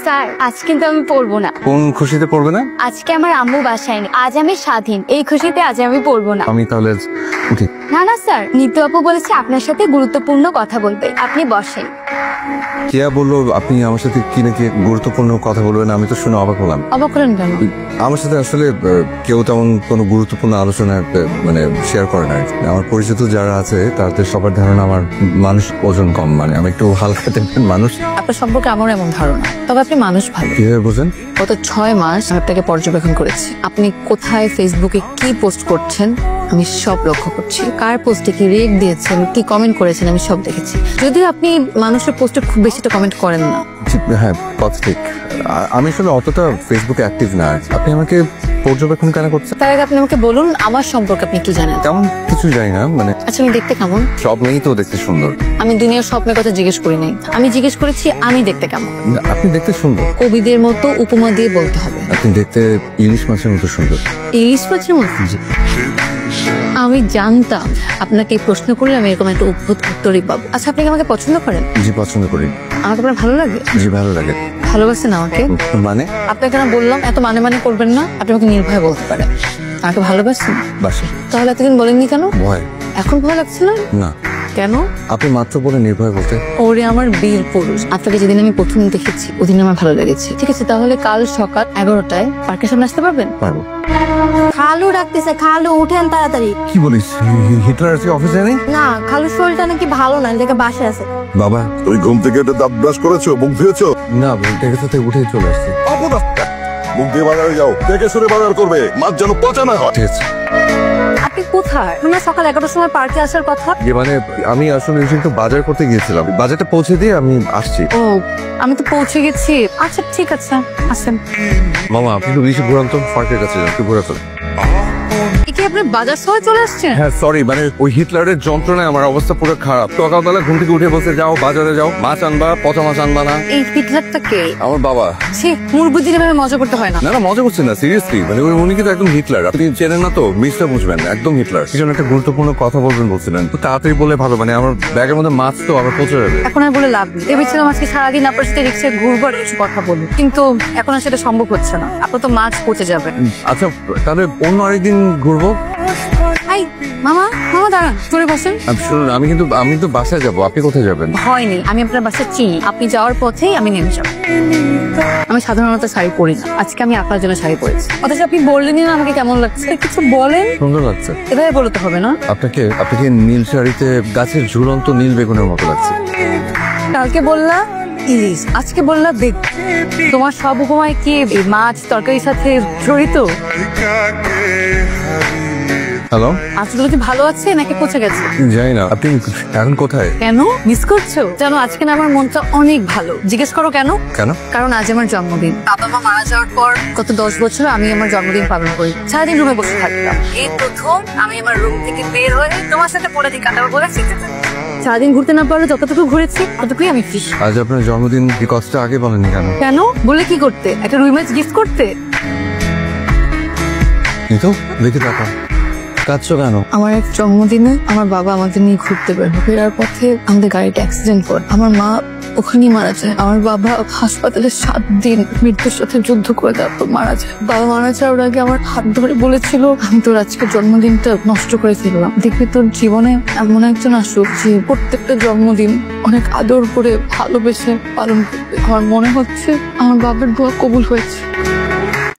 Sir আজ কিন্তু আমি পড়বো না। কোন খুশিতে পড়বে না? আজকে আমার আম্মু বাসায় নেই, আজ আমি স্বাধীন, এই খুশিতে আজ আমি পড়বো না। আমি তাহলে উঠি। না না স্যার, নিতু আপু বলেছে আপনার সাথে গুরুত্বপূর্ণ কথা বলবে, আপনি বসেন। কেয়া বললো আপনি আমার সাথে কি নাকি গুরুত্বপূর্ণ কথা বলবেন, আমি তো শুনে অবাক হলাম। অবাক হলেন কেন? আমার সাথে আসলে কেউ তেমন কোনো গুরুত্বপূর্ণ আলোচনা মানে শেয়ার করে না। আমার পরিচিত যারা আছে তাদের সবার ধারণা আমার মানুষ ওজন কম, মানে আমি একটু হালকা টাইপের মানুষ। আপনার সম্পর্কে আমার এমন ধারণা, তবে আপনি মানুষ ভালো। কিভাবে বোঝেন? গত 6 মাস আমি আপনাকে পর্যবেক্ষণ করেছি। আপনি কোথায় ফেসবুকে কি পোস্ট করছেন আমি সব লক্ষ্য করছি। কার পোস্টে কি রেট দিয়েছেন, কি কমেন্ট করেছেন আমি সব দেখেছি। যদিও আপনি মানুষের পোস্টে খুব বেশি তো কমেন্ট করেন না। হ্যাঁ কথা ঠিক, আমি আসলে অতটা ফেসবুকে অ্যাক্টিভ না। আপনি আমাকে পর্যবেক্ষণ কেন করছেন? তার আগে আপনি আমাকে বলুন আমার সম্পর্কে আপনি কি জানেন। তেমন কিছু জানি না, মানে আচ্ছা আমি দেখতে কেমন? সব মেয়েই তো দেখতে সুন্দর। আমি দুনিয়ার সব মেয়ের কথা জিজ্ঞেস করি নাই, আমি জিজ্ঞেস করেছি আমি দেখতে কেমন। আপনি দেখতে সুন্দর। কবিদের মতো উপমা দিয়ে বলতে হবে। আপনি দেখতে ইলিশ মাছের মতো সুন্দর। ইলিশ মাছের মতো? আমি জানতাম আপনাকে এই প্রশ্ন করলে আমি এরকম একটা অদ্ভুত উত্তরই পাবো। আচ্ছা আপনি কি আমাকে পছন্দ করেন? জি পছন্দ করি। আমাকে আপনার ভালো লাগে? জি ভালো লাগে। ভালোবাসেন আমাকে? মানে আপনাকে না বললাম এত মানে করবেন না, আপনি আমাকে নির্ভয় বলতে পারেন। আমাকে ভালোবাসেন? বাসে। তাহলে এতদিন বলেননি কেন? ভয়। এখন ভয় লাগছে না? না। কেন? আপনি মাত্র বলে নির্ভয় বলতে। ওরে আমার বীর পুরুষ, আপনাকে যেদিন আমি প্রথম দেখেছি ওদিন আমার ভালো লেগেছে। ঠিক আছে তাহলে কাল সকাল 11টায় পার্কের সামনে আসতে পারবেন? পারবো। খালু ডাকতেছে, খালু উঠেন তাড়াতাড়ি। কি বলিস, হিটলার আজকে অফিসে নেই? না, খালুর শরীরটা নাকি ভালো না, দেখে বাসায় আছে। বাবা তুমি ঘুম থেকে উঠে দাঁত ব্রাশ করেছো, মুখ ধুয়েছো? না, দেখে সাথে উঠে চলে আসছে। অপরাধটা মুখ দিয়ে বাজারে যাও, দেখে শুনে বাজার করবে, মাছ যেন পচা না হয়। ঠিক আছে। আপনি কোথায়? আমরা সকাল 11টার সময় পার্কে আসার কথা। মানে আমি আসলে একটু বাজার করতে গিয়েছিলাম, বাজারটা পৌঁছে দিয়ে আমি আসছি। ও আমি তো পৌঁছে গেছি। আচ্ছা ঠিক আছে আসেন। মামা আপনি তো বেশি ঘুরান তো, পার্কের কাছে যান, একটু ঘোরাতে। কি আপনি বাজার সময় চলে আসছেন? হ্যাঁ সরি, মানে ওই হিটলারের যন্ত্রণায় আমার অবস্থা পুরো খারাপ। সকালবেলা ঘুম থেকে উঠে বসে যাও বাজারে যাও, মাছ আনবা, পচা মাছ আনবা না। এই হিটলারটা কে? আমার বাবা। সে মুরবুদ্দিন ভাবে মজা করতে হয় না। না না মজা করছেন না, সিরিয়াসলি, মানে উনি কিন্তু একদম হিটলার। আপনি চেনেন না তো, মিসটা বুঝবেন, একদম হিটলার। কি জন্য একটা গুরুত্বপূর্ণ কথা বলবেন বলছিলেন, তো তাড়াতাড়ি বলে ভালো, মানে আমার ব্যাগের মধ্যে মাছ তো আবার পচে যাবে। এখন আর বলে লাভ নেই। ভেবেছিলাম আজকে সারাদিন আপনার সাথে রিক্সায় ঘুরবো আর কিছু কথা বলবো, কিন্তু এখন আর সেটা সম্ভব হচ্ছে না। আপনার তো মাছ পচে যাবে। আচ্ছা তাহলে অন্য আরেকদিন ঘুরবো। এই মামা, মামা দাঁড়ান, চলে বসেন। শুনুন আমি তো বাসায় যাবো, আপনি কোথায় যাবেন? হয়নি, আমি আপনার বাসা চিনি, আপনি যাওয়ার পথেই আমি নেমে যাবো। আমি সাধারণত শাড়ি পরি না, আজকে আমি আপনার জন্য শাড়ি পরেছি। অথচ আপনি বললেনই না আমাকে কেমন লাগছে, কিছু বলেন। সুন্দর লাগছে। এভাবে বলতে হবে না। আপনাকে নীল শাড়িতে গাছের ঝুলন্ত নীল বেগুনের মতো লাগছে। কালকে বললা ইলিশ, আজকে বললা বেগুন। তোমার সব উপমায় কি এই মাছ তরকারির সাথে জড়িত? হ্যালো, আসলে কি ভালো আছে নাকি পচে গেছে? জানি না। আপনি এখন কোথায়? কেন মিস করছো? জানো আজকে না আমার মনটা অনেক ভালো। জিজ্ঞেস করো কেন? কেন? কারণ আজ আমার জন্মদিন। বাবা মা মারা যাওয়ার পর গত 10 বছর আমি আমার জন্মদিন পালন করি। সারাদিন রুমে বসে থাকতাম, এই প্রথম আমি আমার রুম থেকে বের হয়ে তোমার সাথে পড়ে দিই কাটাবো বলে। সারাদিন ঘুরতে না পারলে যতটুকু ঘুরেছি ততটুকুই আমি খুশি। আজ আপনার জন্মদিন, এই কথাটা আগে বলেননি কেন? কেন বলে কি করতে? একটা রুই মাছ গিফট করতে? কিন্তু দেখে টাকা কাঁদছো কেন? আমার এক জন্মদিনে আমার বাবা আমাদের নিয়ে ঘুরতে বের হয়। ফেরার পথে আমাদের গাড়িটা অ্যাক্সিডেন্ট করে, আমার মা ওখানেই মারা যায়। আমার বাবা হাসপাতালে 7 দিন মৃত্যুর সাথে যুদ্ধ করে তারপর মারা যায়। বাবা মারা যাওয়ার আগে আমার হাত ধরে বলেছিল, আমি তোর আজকে জন্মদিনটা নষ্ট করে ফেললাম, দেখবি তোর জীবনে এমন একজন আসুক যে প্রত্যেকটা জন্মদিন অনেক আদর করে ভালোবেসে পালন করবে। আমার মনে হচ্ছে আমার বাবার দোয়া কবুল হয়েছে।